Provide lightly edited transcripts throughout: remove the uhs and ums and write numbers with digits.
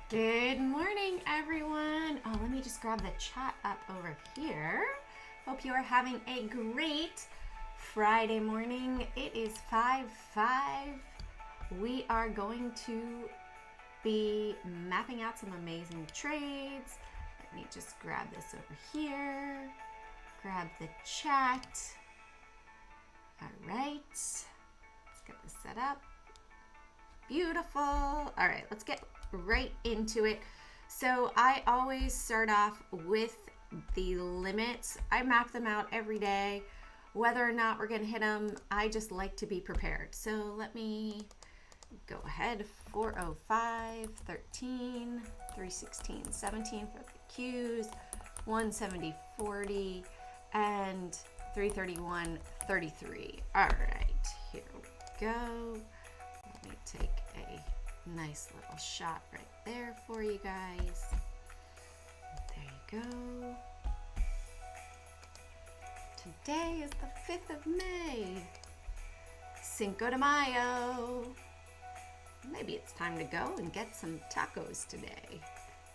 Good morning, everyone. Oh, let me just grab the chat up over here. Hope you are having a great Friday morning. It is 5:05. We are going to be mapping out some amazing trades. Let me just grab this over here. Grab the chat. All right. Let's get this set up. Beautiful. All right, let's get right into it. So I always start off with the limits. I map them out every day. Whether or not we're going to hit them, I just like to be prepared. So let me go ahead. 405, 13, 316, 17 for the Qs, 170, 40, and 331, 33. All right, here we go. Let me take a nice little shot right there for you guys. There you go. Today is the 5th of May. Cinco de Mayo. Maybe it's time to go and get some tacos today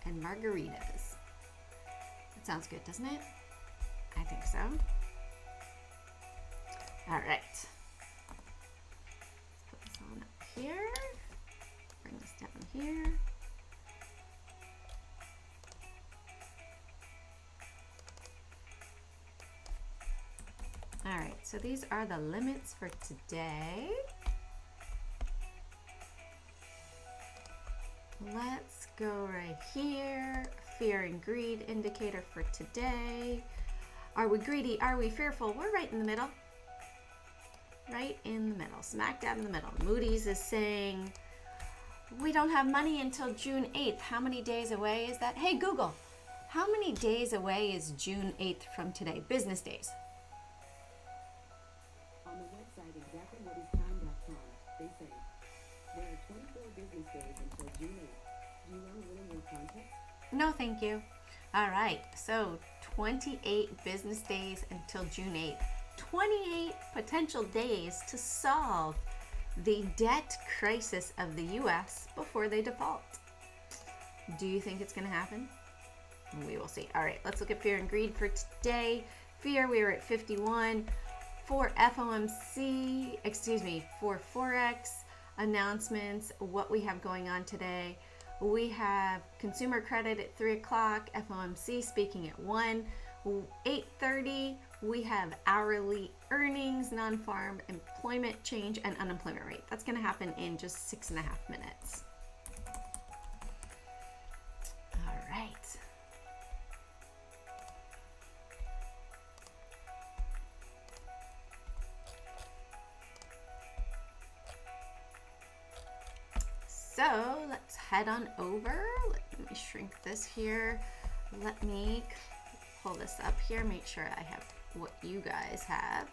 and margaritas. That sounds good, doesn't it? I think so. All right. Let's put this on up here. Bring this down here. All right, so these are the limits for today. Let's go right here. Fear and greed indicator for today. Are we greedy? Are we fearful? We're right in the middle. Right in the middle, smack dab in the middle. Moody's is saying we don't have money until June 8th. How many days away is that? Hey, Google, how many days away is June 8th from today? Business days. On the website exactlywhatistime.com, they say there are 24 business days until June 8th. Do you want to win in more context? No, thank you. All right, so 28 business days until June 8th. 28 potential days to solve the debt crisis of the U.S. before they default. Do you think it's going to happen? We will see. All right, let's look at fear and greed for today. Fear, we were at 51. For FOMC, for Forex announcements, what we have going on today. We have consumer credit at 3 o'clock, FOMC speaking at 1. 8:30, we have hourly earnings, non-farm employment change, and unemployment rate. That's going to happen in just 6.5 minutes. All right. So let's head on over. Let me shrink this here. Let me pull this up here, make sure I have what you guys have.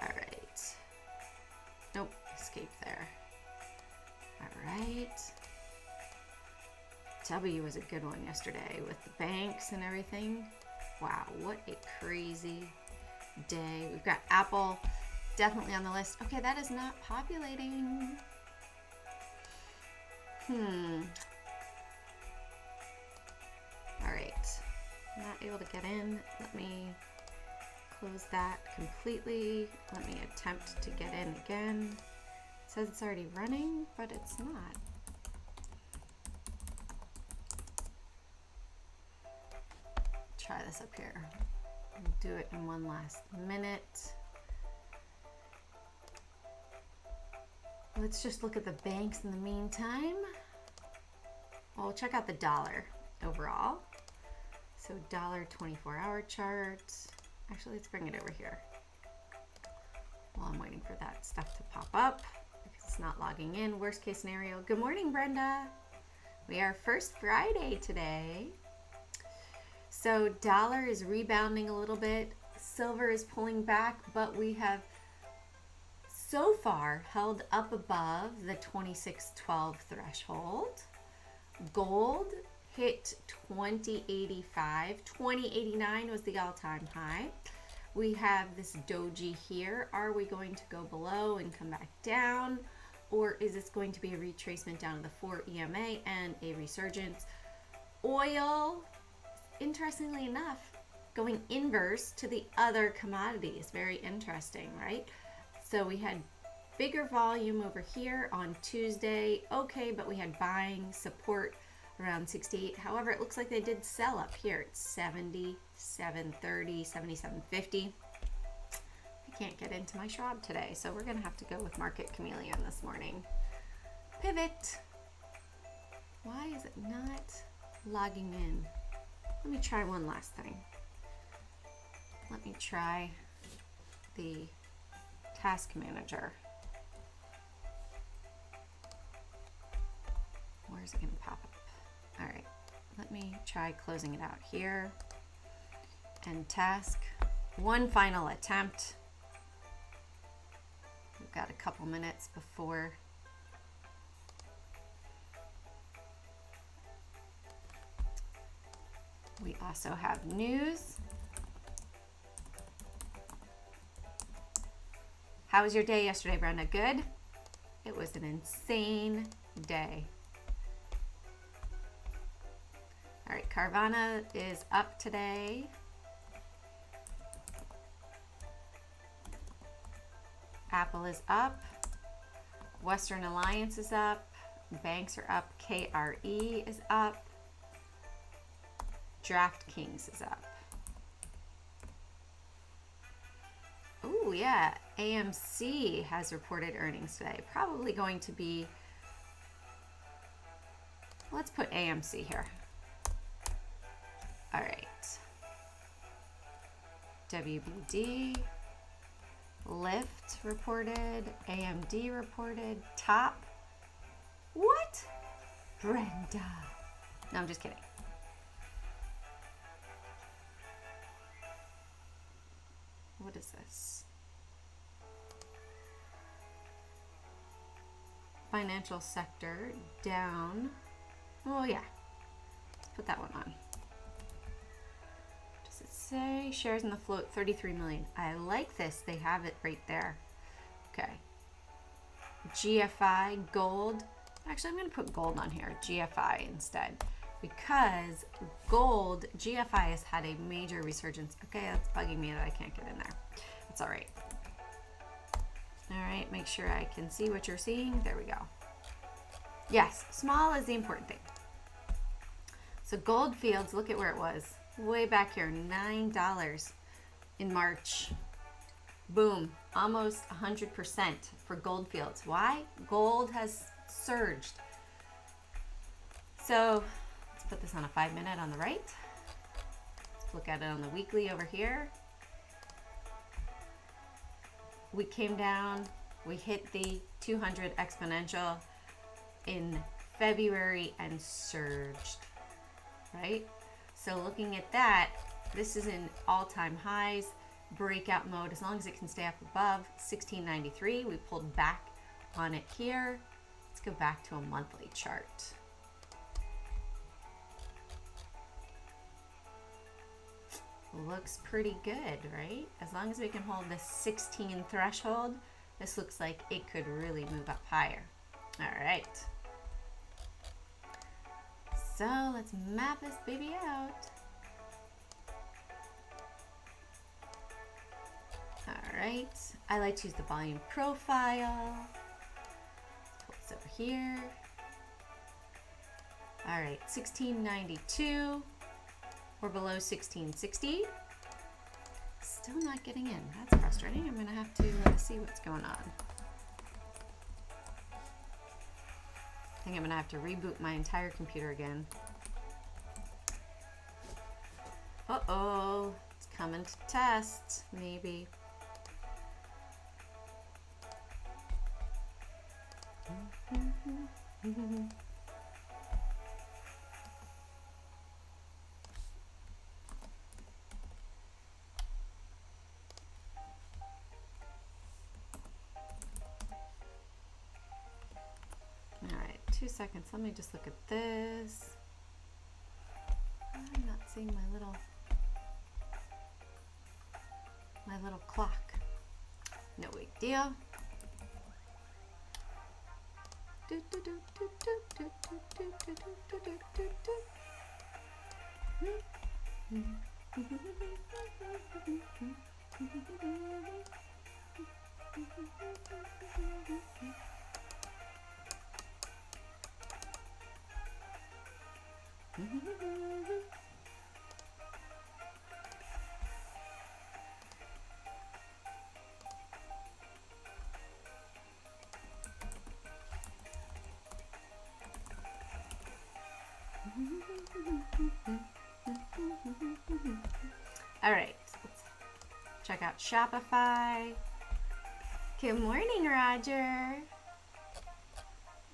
All right. Nope, escape there. All right. W was a good one yesterday with the banks and everything. Wow, what a crazy day. We've got Apple definitely on the list. Okay, that is not populating. All right. Not able to get in. Let me close that completely. Let me attempt to get in again. It says it's already running, but it's not. Try this up here. I'll do it in one last minute. Let's just look at the banks in the meantime. Well, check out the dollar overall. So dollar 24-hour chart. Actually, let's bring it over here while I'm waiting for that stuff to pop up because it's not logging in. Worst case scenario. Good morning, Brenda. We are first Friday today. So dollar is rebounding a little bit. Silver is pulling back, but we have so far held up above the 26.12 threshold. Gold hit 2085. 2089 was the all-time high. We have this doji here. Are we going to go below and come back down? or is this going to be a retracement down to the 4 EMA and a resurgence? Oil, interestingly enough, going inverse to the other commodities. Very interesting, right? So we had bigger volume over here on Tuesday. Okay, but we had buying support around 68. However, it looks like they did sell up here. It's 77.30, 77.50. I can't get into my Schwab today, so we're gonna have to go with Market Chameleon this morning. Pivot. Why is it not logging in? Let me try one last thing. Let me try the task manager. Where's it gonna pop up? All right, let me try closing it out here. And task, one final attempt. We've got a couple minutes before we also have news. How was your day yesterday, Brenda? Good? It was an insane day. All right, Carvana is up today. Apple is up. Western Alliance is up. Banks are up. KRE is up. DraftKings is up. Oh yeah, AMC has reported earnings today. Probably going to be, let's put AMC here. All right. WBD, Lyft reported, AMD reported, Top. What? Brenda. No, I'm just kidding. What is this? Financial sector down. Oh yeah, let's put that one on. Does it say shares in the float 33 million? I like this. They have it right there. Okay. GFI, gold. Actually, I'm going to put gold on here. GFI instead. Because gold, GFI has had a major resurgence. Okay, that's bugging me that I can't get in there. It's all right. All right, make sure I can see what you're seeing. There we go. Yes, small is the important thing. So Goldfields, look at where it was. Way back here, $9 in March. Boom, almost 100% for Goldfields. Why? Gold has surged. So let's put this on a 5-minute on the right. Let's look at it on the weekly over here. We came down, we hit the 200 exponential in February and surged, right? So looking at that, this is in all-time highs, breakout mode. As long as it can stay up above 1693, we pulled back on it here. Let's go back to a monthly chart. Looks pretty good, right? As long as we can hold this 16 threshold, this looks like it could really move up higher. All right. So let's map this baby out. All right. I like to use the volume profile. Let's pull this over here. All right, 1692. We're below 1660. Still not getting in. That's frustrating. I'm gonna have to see what's going on. I think I'm gonna have to reboot my entire computer again. Uh-oh, it's coming to test, maybe. All right, 2 seconds. Let me just look at this. I'm not seeing my little clock. No big deal. All right, let's check out Shopify. Good morning, Roger.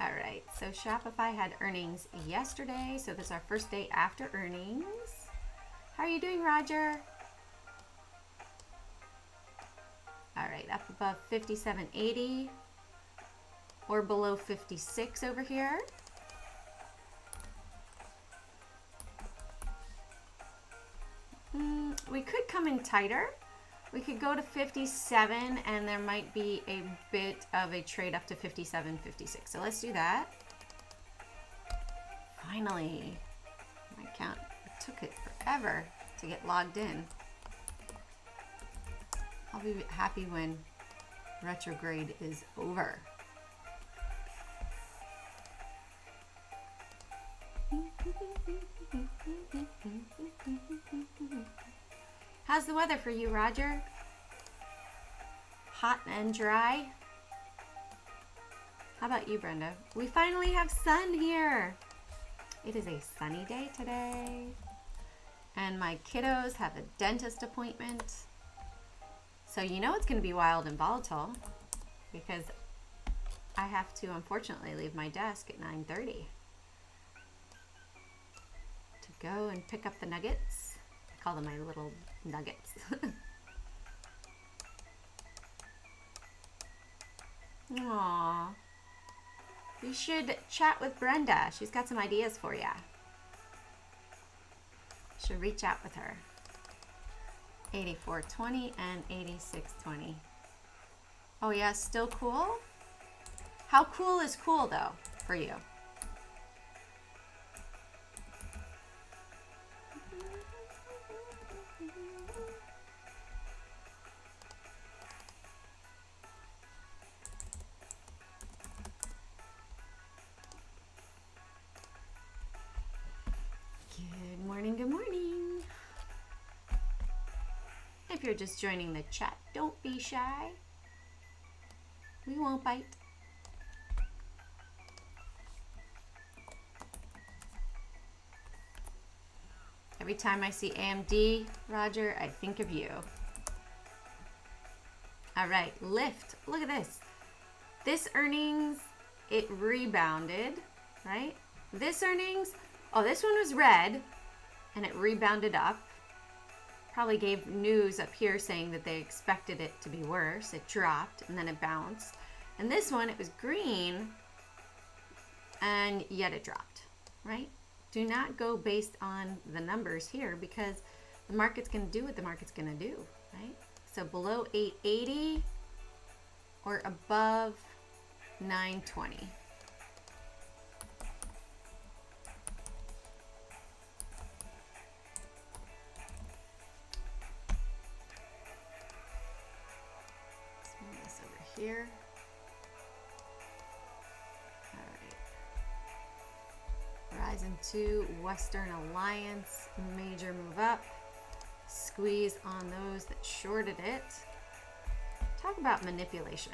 All right, so Shopify had earnings yesterday, so this is our first day after earnings. How are you doing, Roger? All right, up above 57.80 or below 56 over here. We could come in tighter. We could go to 57 and there might be a bit of a trade up to 57, 56. So let's do that. Finally, my account, it took it forever to get logged in. I'll be happy when retrograde is over. How's the weather for you, Roger? Hot and dry? How about you, Brenda? We finally have sun here. It is a sunny day today. And my kiddos have a dentist appointment. So you know it's going to be wild and volatile because I have to unfortunately leave my desk at 9:30 to go and pick up the nuggets. I call them my little nuggets. Aww. You should chat with Brenda. She's got some ideas for you. Should reach out with her. 84.20 and 86.20. Oh yeah, still cool? How cool is cool though for you? Good morning, good morning. If you're just joining the chat, don't be shy. We won't bite. Every time I see AMD, Roger, I think of you. All right, Lyft. Look at this. This earnings, it rebounded, right? This earnings, oh, this one was red and it rebounded up. Probably gave news up here saying that they expected it to be worse. It dropped and then it bounced. And this one, it was green and yet it dropped, right? Do not go based on the numbers here because the market's going to do what the market's going to do, right? So below 880 or above 920. Let's move this over here. Horizon 2, Western Alliance, major move up. Squeeze on those that shorted it. Talk about manipulation.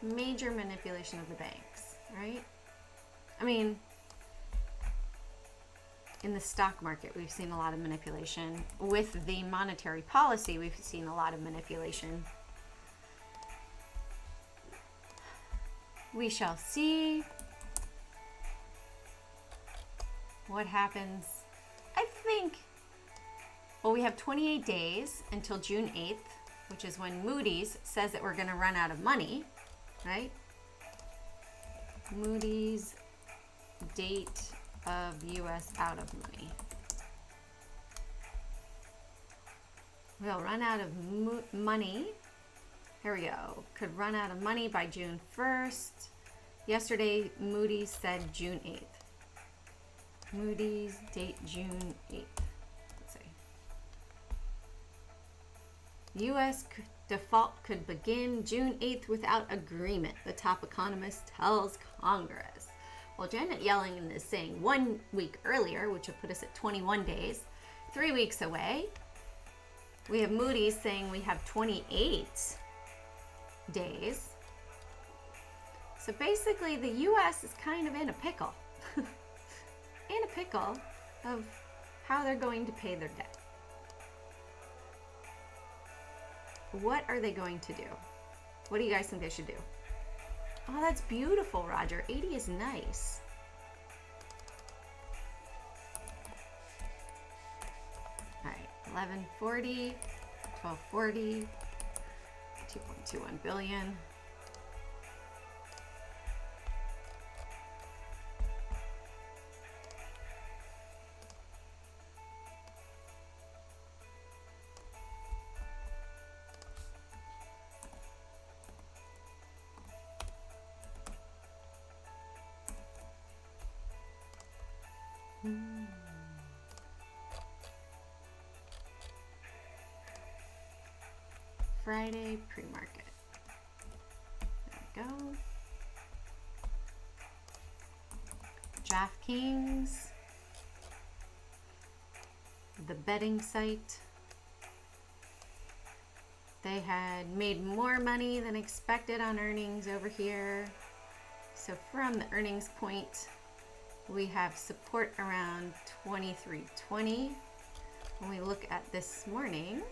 Major manipulation of the banks, right? I mean, in the stock market, we've seen a lot of manipulation. With the monetary policy, we've seen a lot of manipulation. We shall see what happens. I think, well, we have 28 days until June 8th, which is when Moody's says that we're going to run out of money, right? Moody's date of US out of money. We'll run out of money. Here we go. Could run out of money by June 1st. Yesterday, Moody's said June 8th. Moody's date June 8th. Let's see. U.S. default could begin June 8th without agreement, the top economist tells Congress. Well, Janet Yellen is saying 1 week earlier, which would put us at 21 days, 3 weeks away. We have Moody's saying we have 28 days. So basically, the U.S. is kind of in a pickle. In a pickle of how they're going to pay their debt. What are they going to do? What do you guys think they should do? Oh, that's beautiful, Roger. 80 is nice. All right, 1140, 1240, 2.21 billion. Friday pre-market. There we go. DraftKings, the betting site. They had made more money than expected on earnings over here. So from the earnings point, we have support around 23.20. When we look at this morning,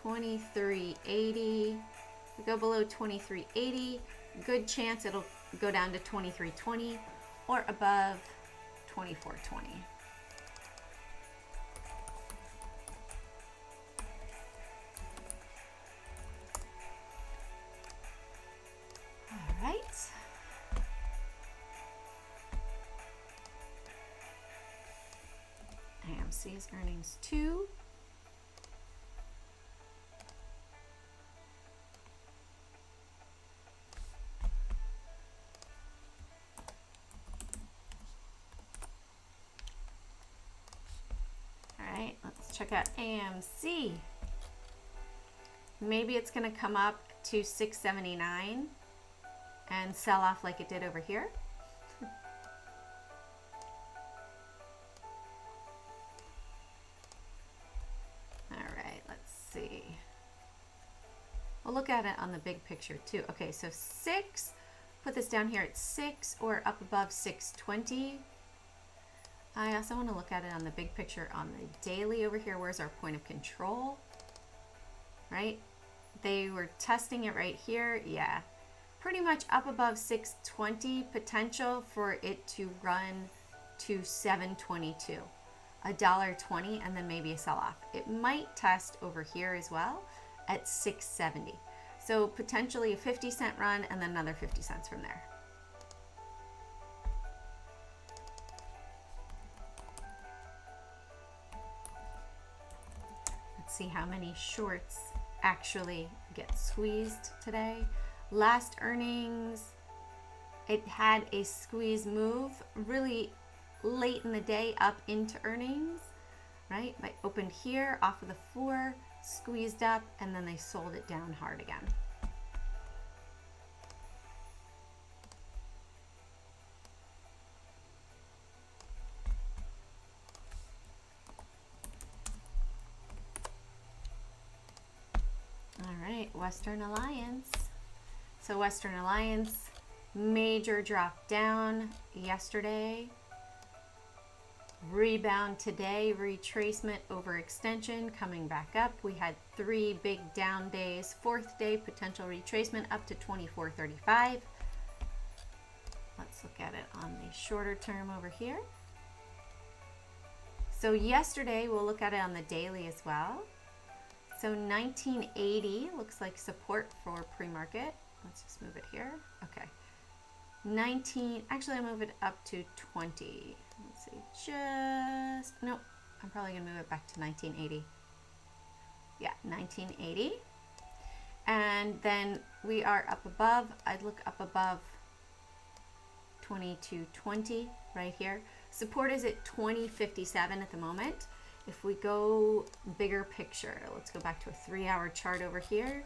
$23.80. We go below $23.80, good chance it'll go down to $23.20 or above $24.20. All right. AMC's earnings too. Check out AMC. Maybe it's going to come up to 679 and sell off like it did over here. All right, let's see. We'll look at it on the big picture too. Okay, so 6, put this down here at 6 or up above 620. I also want to look at it on the big picture on the daily over here. Where's our point of control? Right? They were testing it right here. Yeah. Pretty much up above 620, potential for it to run to 722. $1.20 and then maybe a sell-off. It might test over here as well at 670. So potentially a 50-cent run and then another 50 cents from there. See how many shorts actually get squeezed today. Last earnings, it had a squeeze move really late in the day up into earnings, right? I opened here off of the 4, squeezed up, and then they sold it down hard again. Western Alliance. So Western Alliance, major drop down yesterday, rebound today, retracement over extension, coming back up. We had 3 big down days, 4th day potential retracement up to 24.35. Let's look at it on the shorter term over here. So yesterday, we'll look at it on the daily as well. So 1980 looks like support for pre-market. Let's just move it here. Okay. Actually I'll move it up to 20. Let's see, nope. I'm probably gonna move it back to 1980. Yeah, 1980. And then we are up above. I'd look up above 22.20 right here. Support is at 20.57 at the moment. If we go bigger picture, let's go back to a 3-hour chart over here.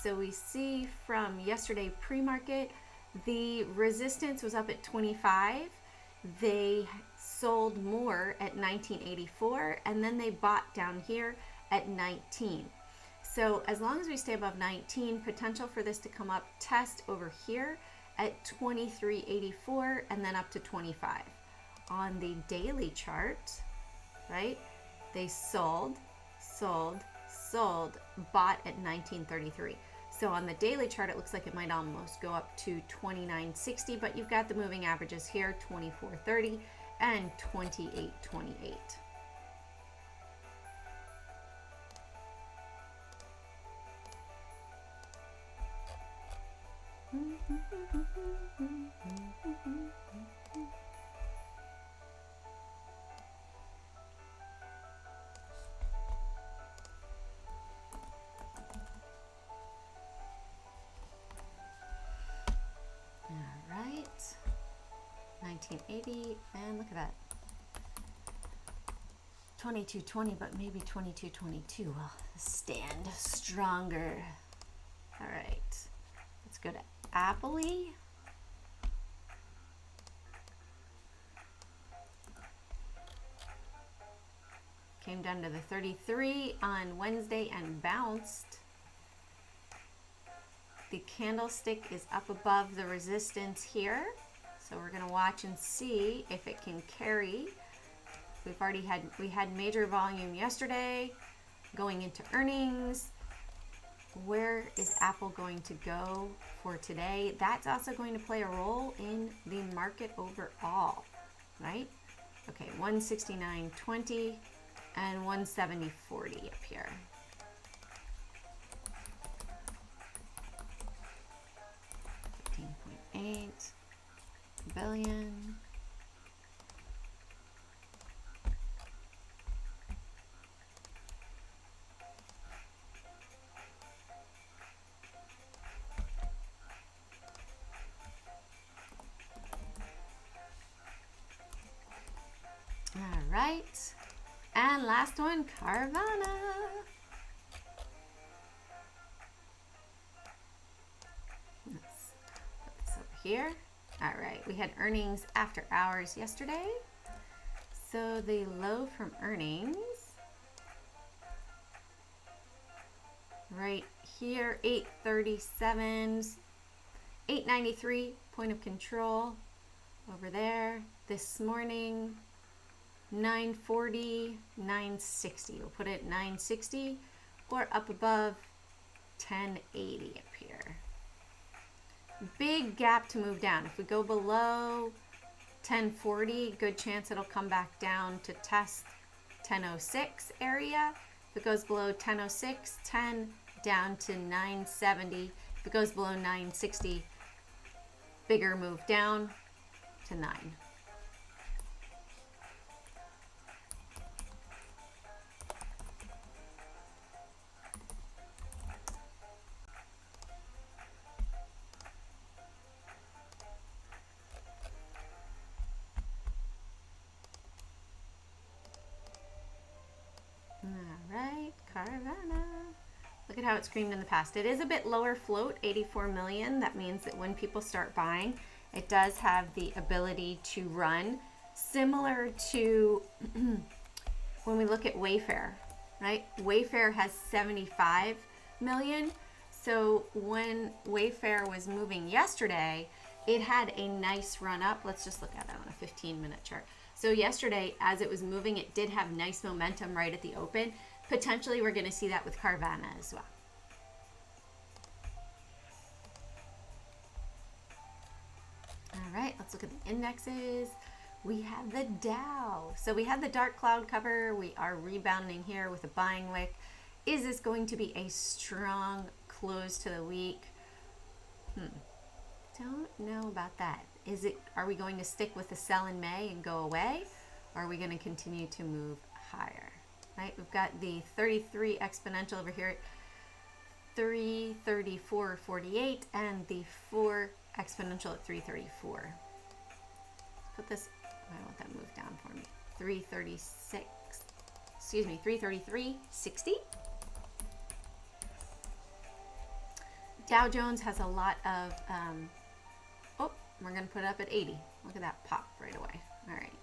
So we see from yesterday pre-market, the resistance was up at 25. They sold more at 1984, and then they bought down here at 19. So as long as we stay above 19, potential for this to come up, test over here at 23.84 and then up to 25. On the daily chart, right, they sold, bought at 19.33. So on the daily chart, it looks like it might almost go up to 29.60, but you've got the moving averages here, 24.30 and 28.28. All right, 1980, and look at that. 22.20, but maybe 22.22 will stand stronger. All right, let's go to Apple. Came down to the 33 on Wednesday and bounced. The candlestick is up above the resistance here. So we're gonna watch and see if it can carry. We had major volume yesterday going into earnings. Where is Apple going to go for today? That's also going to play a role in the market overall, right? Okay, 169.20 and 170.40 up here. $15.8 billion. All right, and last one, Carvana. Let's put this over here. All right, we had earnings after hours yesterday. So the low from earnings, right here, 837, 893, point of control over there. This morning, 940, 960. We'll put it 960 or up above 1080 up here. Big gap to move down. If we go below 1040, good chance it'll come back down to test 1006 area. If it goes below 1006, 10 down to 970. If it goes below 960, bigger move down to 9. Alright, Carvana. Look at how it screamed in the past. It is a bit lower float, 84 million. That means that when people start buying, it does have the ability to run similar to when we look at Wayfair, right? Wayfair has 75 million. So when Wayfair was moving yesterday, it had a nice run up. Let's just look at that on a 15-minute chart. So yesterday, as it was moving, it did have nice momentum right at the open. Potentially, we're going to see that with Carvana as well. All right, let's look at the indexes. We have the Dow. So we had the dark cloud cover. We are rebounding here with a buying wick. Is this going to be a strong close to the week? Don't know about that. Are we going to stick with the sell in May and go away? Or are we going to continue to move higher? Right? We've got the 33 exponential over here at 334.48 and the 4 exponential at 334. Put this, I want that moved down for me. 333.60. Dow Jones has a lot of, oh, we're going to put it up at 80. Look at that pop right away. All right.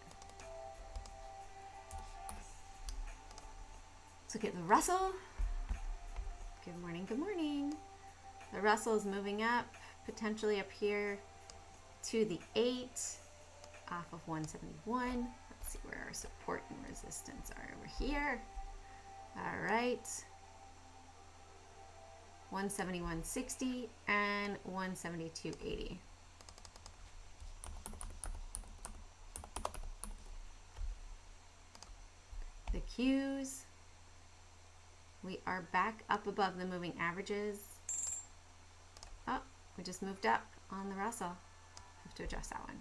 Let's look at the Russell. Good morning, good morning. The Russell is moving up, potentially up here to the 8, off of 171. Let's see where our support and resistance are over here. All right. 171.60 and 172.80. The Qs, we are back up above the moving averages. Oh, we just moved up on the Russell. Have to adjust that one.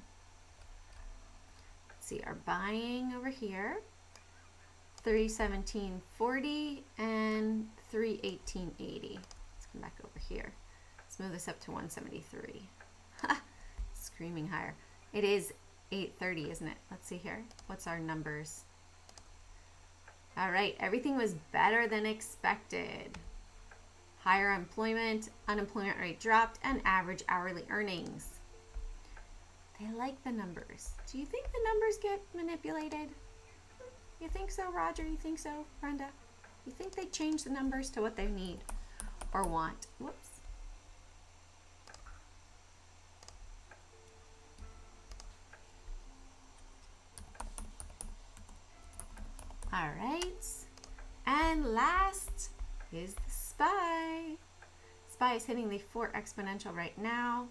Let's see, our buying over here, 317.40 and 318.80. Let's come back over here. Let's move this up to 173. Screaming higher. It is 8:30, isn't it? Let's see here. What's our numbers? All right, everything was better than expected. Higher employment, unemployment rate dropped, and average hourly earnings. They like the numbers. Do you think the numbers get manipulated? You think so, Roger? You think so, Brenda? You think they change the numbers to what they need or want? Whoops. All right. And last is the SPY. SPY is hitting the 4 exponential right now.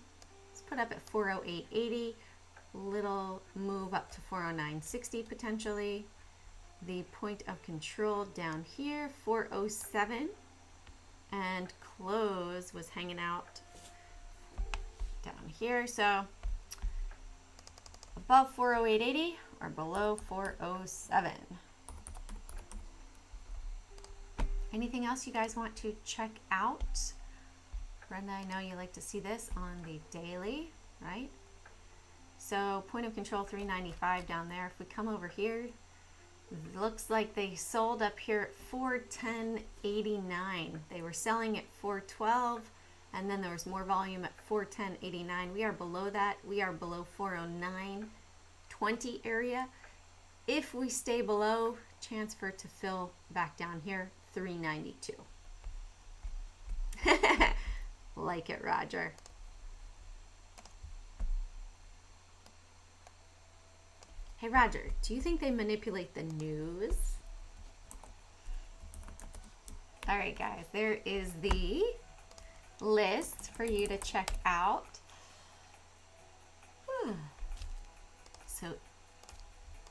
Let's put up at 408.80. Little move up to 409.60 potentially. The point of control down here, 407. And close was hanging out down here. So above 408.80 or below 407. Anything else you guys want to check out? Brenda, I know you like to see this on the daily, right? So point of control 395 down there. If we come over here, it looks like they sold up here at 410.89. They were selling at 412, and then there was more volume at 410.89. We are below that. We are below 409.20 area. If we stay below, chance for it to fill back down here, 392. Like it, Roger. Hey, Roger, do you think they manipulate the news? All right, guys, there is the list for you to check out. So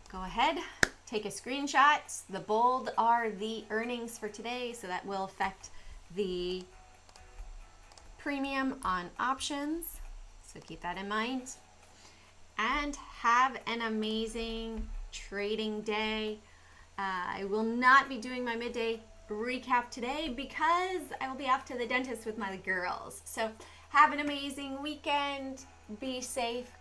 go ahead. Take a screenshot. The bold are the earnings for today, so that will affect the premium on options. So keep that in mind. And have an amazing trading day. I will not be doing my midday recap today because I will be off to the dentist with my girls. So have an amazing weekend. Be safe.